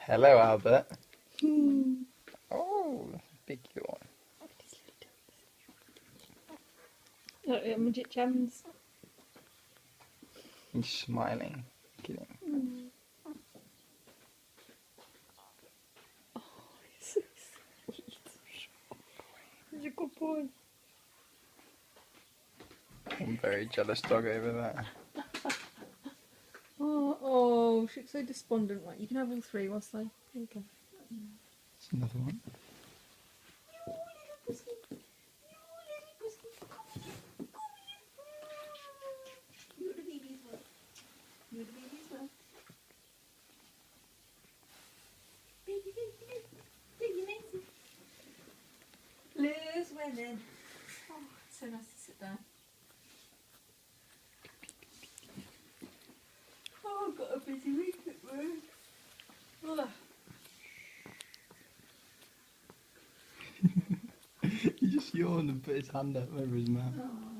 Hello, Albert. Hmm. Oh, big yawn. Look at Midget Gems. He's smiling. Kidding. Oh, he's so sweet. He's a good boy. I'm very jealous dog over there. Oh, she looks so despondent. Right, you can have all three whilst I. There you go. It's another one. You're the baby as well. You're the baby as well. Baby, baby, baby, baby, Liz winning. Oh, it's so nice to sit down. Oh, I've got a busy week at work. Ugh. He just yawned and put his hand up over his mouth. Oh.